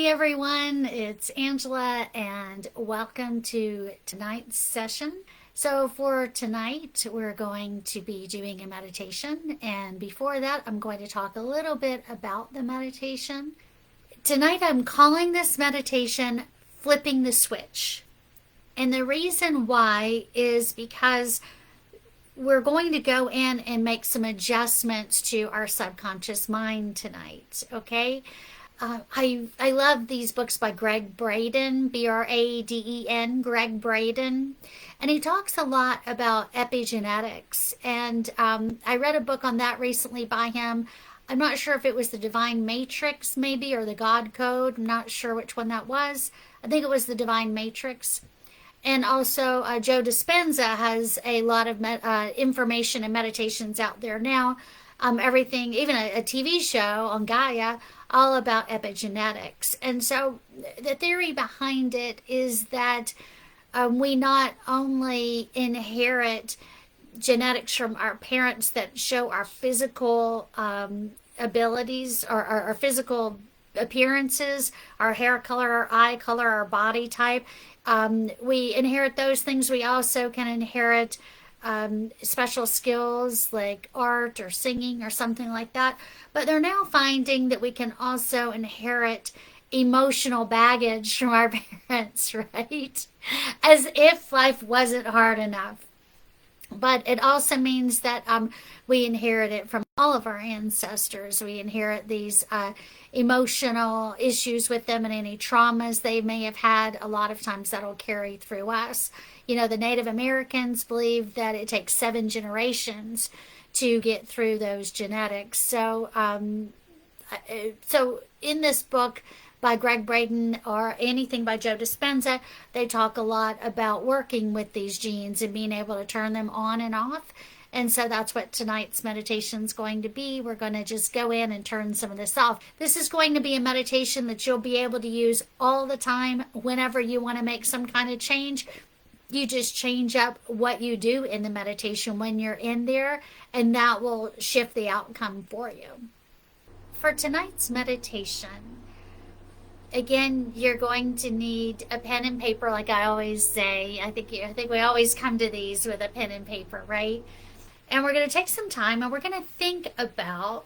Hey everyone, it's Angela and welcome to tonight's session. So for tonight, we're going to be doing a meditation, and before that, I'm going to talk a little bit about the meditation. Tonight, I'm calling this meditation Flipping the Switch. And the reason why is because we're going to go in and make some adjustments to our subconscious mind tonight, okay? I love these books by Gregg Braden, Braden, Gregg Braden, and he talks a lot about epigenetics. And I read a book on that recently by him. I'm not sure if it was the Divine Matrix, maybe, or the God Code. I'm not sure which one that was. I think it was the Divine Matrix. And also, Joe Dispenza has a lot of information and meditations out there now. Everything, even a TV show on Gaia, all about epigenetics. And so the theory behind it is that we not only inherit genetics from our parents that show our physical abilities or our physical appearances, our hair color, our eye color, our body type. We inherit those things. We also can inherit special skills like art or singing or something like that. But they're now finding that we can also inherit emotional baggage from our parents, right? As if life wasn't hard enough. But it also means that we inherit it from all of our ancestors. We inherit these emotional issues with them and any traumas they may have had. A lot of times that'll carry through us. You know, the Native Americans believe that it takes 7 generations to get through those genetics. So in this book by Gregg Braden or anything by Joe Dispenza, they talk a lot about working with these genes and being able to turn them on and off. And so that's what tonight's meditation is going to be. We're going to just go in and turn some of this off. This is going to be a meditation that you'll be able to use all the time whenever you want to make some kind of change. You just change up what you do in the meditation when you're in there, and that will shift the outcome for you. For tonight's meditation, again, you're going to need a pen and paper, like I always say. I think we always come to these with a pen and paper, right? And we're going to take some time and we're going to think about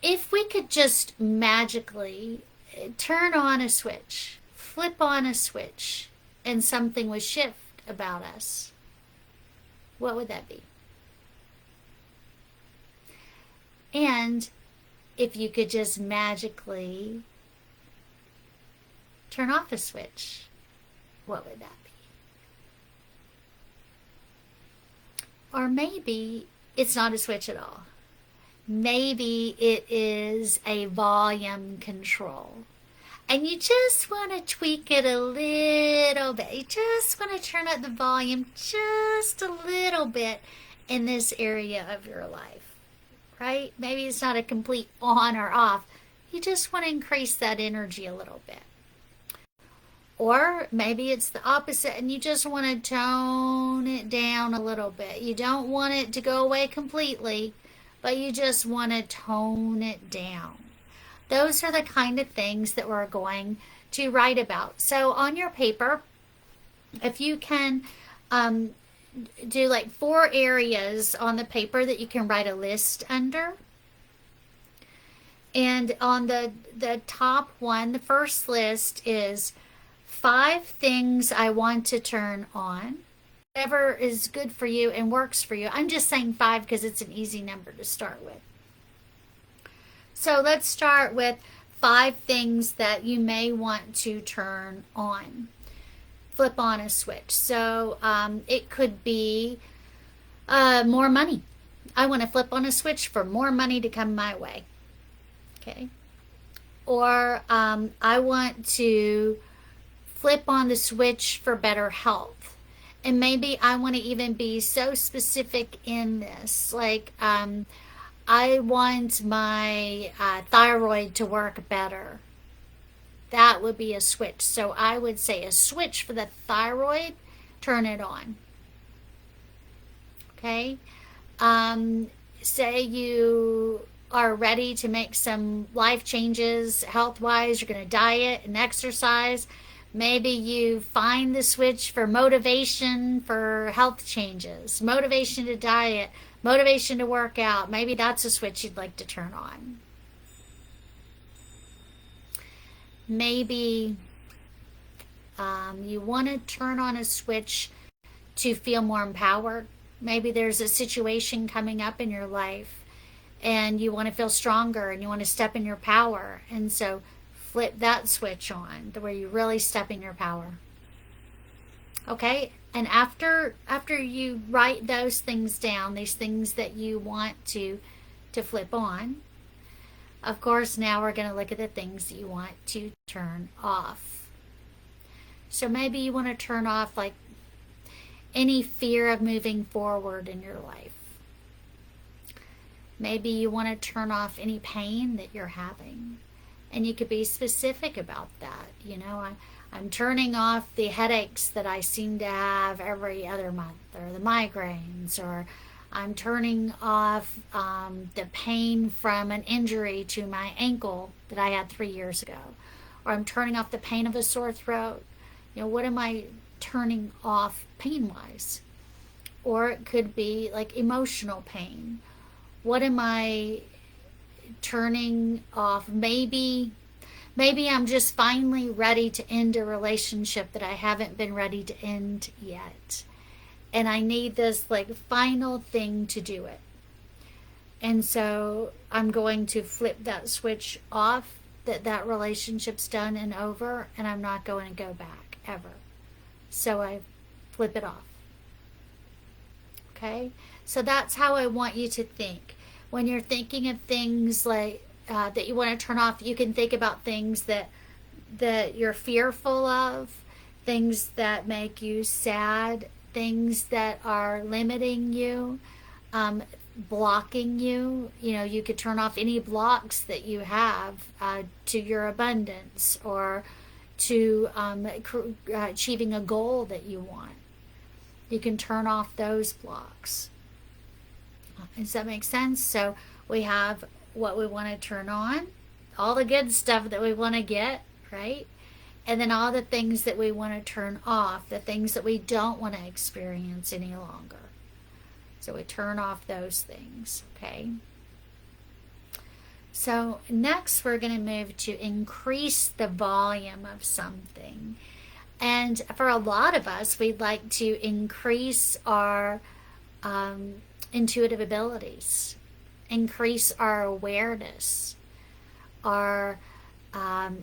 if we could just magically turn on a switch, flip on a switch, and something would shift about us. What would that be? And if you could just magically turn off a switch, what would that be? Or maybe it's not a switch at all. Maybe it is a volume control. And you just want to tweak it a little bit. You just want to turn up the volume just a little bit in this area of your life, right? Maybe it's not a complete on or off. You just want to increase that energy a little bit. Or maybe it's the opposite and you just want to tone it down a little bit. You don't want it to go away completely, but you just want to tone it down. Those are the kind of things that we're going to write about. So on your paper, if you can do like 4 areas on the paper that you can write a list under. And on the top one, the first list is 5 things I want to turn on. Whatever is good for you and works for you. I'm just saying 5 because it's an easy number to start with. So let's start with 5 things that you may want to turn on. Flip on a switch. So it could be more money. I want to flip on a switch for more money to come my way. Okay. Or I want to flip on the switch for better health. And maybe I want to even be so specific in this. Like, I want my thyroid to work better. That would be a switch. So I would say a switch for the thyroid, turn it on. Okay? Say you are ready to make some life changes health wise, you're going to diet and exercise. Maybe you find the switch for motivation for health changes, motivation to diet, motivation to work out. Maybe that's a switch you'd like to turn on. Maybe you want to turn on a switch to feel more empowered. Maybe there's a situation coming up in your life and you want to feel stronger and you want to step in your power. And so flip that switch on to where you really step in your power. Okay? And after you write those things down, these things that you want to flip on, of course, now we're going to look at the things that you want to turn off. So maybe you want to turn off like any fear of moving forward in your life. Maybe you want to turn off any pain that you're having. And you could be specific about that. You know, I'm turning off the headaches that I seem to have every other month, or the migraines, or I'm turning off the pain from an injury to my ankle that I had 3 years ago, or I'm turning off the pain of a sore throat. You know, what am I turning off pain wise? Or it could be like emotional pain. What am I turning off? Maybe I'm just finally ready to end a relationship that I haven't been ready to end yet. And I need this like final thing to do it. And so I'm going to flip that switch off, that relationship's done and over, and I'm not going to go back ever. So I flip it off. Okay? So that's how I want you to think. When you're thinking of things like that you want to turn off, you can think about things that you're fearful of, things that make you sad, things that are limiting you, blocking you. You know, you could turn off any blocks that you have to your abundance, or to achieving a goal that you want. You can turn off those blocks. Does that make sense? So we have what we want to turn on, all the good stuff that we want to get, right? And then all the things that we want to turn off, the things that we don't want to experience any longer. So we turn off those things, okay? So next we're going to move to increase the volume of something. And for a lot of us, we'd like to increase our intuitive abilities, increase our awareness,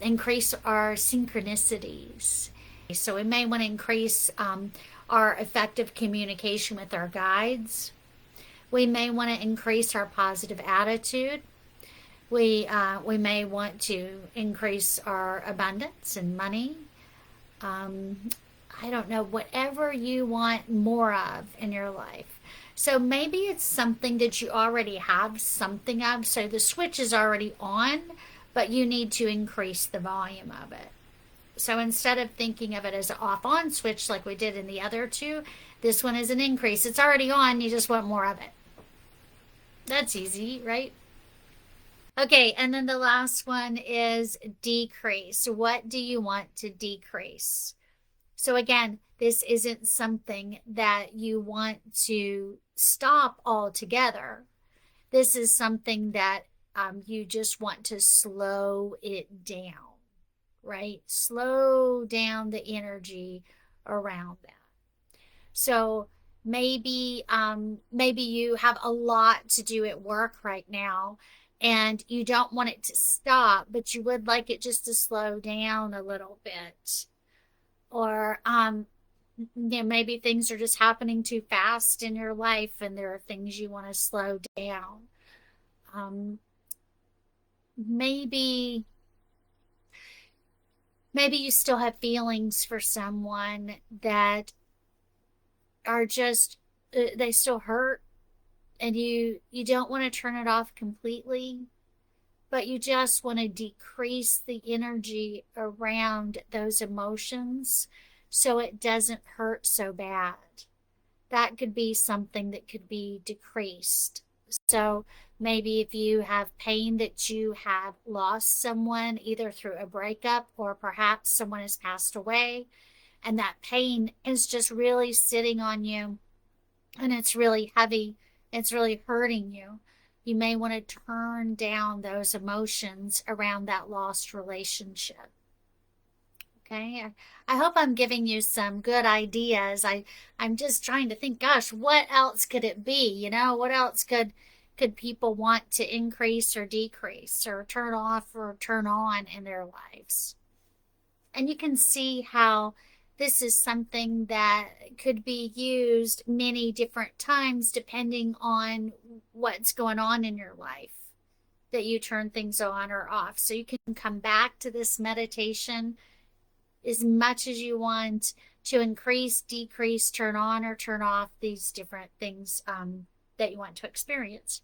increase our synchronicities. So we may want to increase our effective communication with our guides. We may want to increase our positive attitude. We may want to increase our abundance and money. I don't know, whatever you want more of in your life. So maybe it's something that you already have something of, so the switch is already on, but you need to increase the volume of it. So instead of thinking of it as an off-on switch like we did in the other two, this one is an increase. It's already on, you just want more of it. That's easy, right? Okay, and then the last one is decrease. What do you want to decrease? So again, this isn't something that you want to stop altogether. This is something that you just want to slow it down, right? Slow down the energy around that. So maybe you have a lot to do at work right now, and you don't want it to stop, but you would like it just to slow down a little bit. Or maybe things are just happening too fast in your life, and there are things you want to slow down. Maybe you still have feelings for someone that are just they still hurt, and you don't want to turn it off completely, but you just want to decrease the energy around those emotions so it doesn't hurt so bad. That could be something that could be decreased. So maybe if you have pain that you have lost someone either through a breakup or perhaps someone has passed away, and that pain is just really sitting on you and it's really heavy, it's really hurting you. You may want to turn down those emotions around that lost relationship. Okay. I hope I'm giving you some good ideas. I'm just trying to think, gosh, what else could it be? What else could people want to increase or decrease or turn off or turn on in their lives? And you can see how this is something that could be used many different times depending on what's going on in your life that you turn things on or off. So you can come back to this meditation as much as you want to increase, decrease, turn on or turn off these different things that you want to experience.